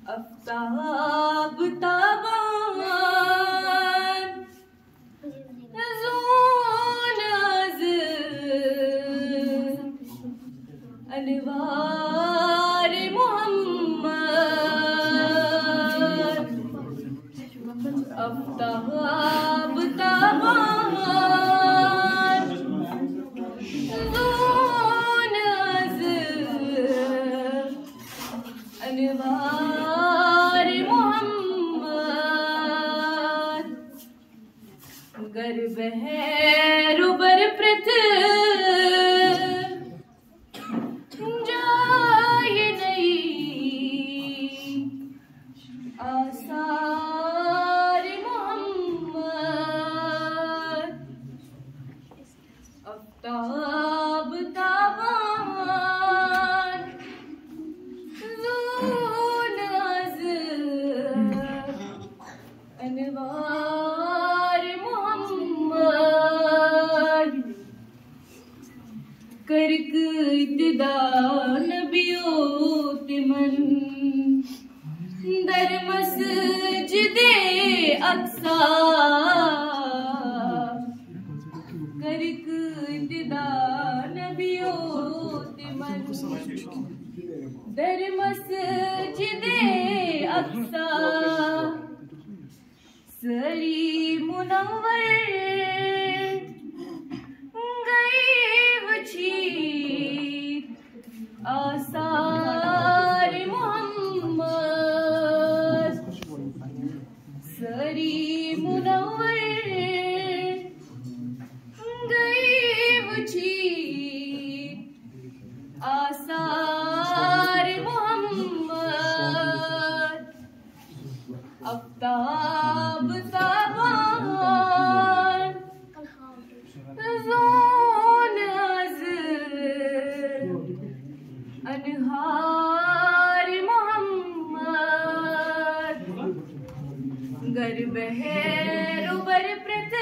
आफ्ताब ताबान ज़ोनाज़ अनवार मोहम्मद। आफ्ताब ताबान ज़ोनाज़ अनवार मोहम्मद। गर बहरो बर प्रथ जाय नहीं आसार मोहम्मद। आफ्ताब ताबान ज़ोनाज़ अनवार मोहम्मद। करक इब्तिदा नबियो तिमन दर मस्जिदे अक्सा। करक इब्तिदा नबियो तिमन दर मस्जिदे अक्सा। सरी मुनव्वर आसार मोहम्मद। सरी मुनव्वर गईब छी आसार मोहम्मद। आफ्ताब ताबान ज़ोनाज़ अनहार मोहम्मद। गर बहरो बर प्रथ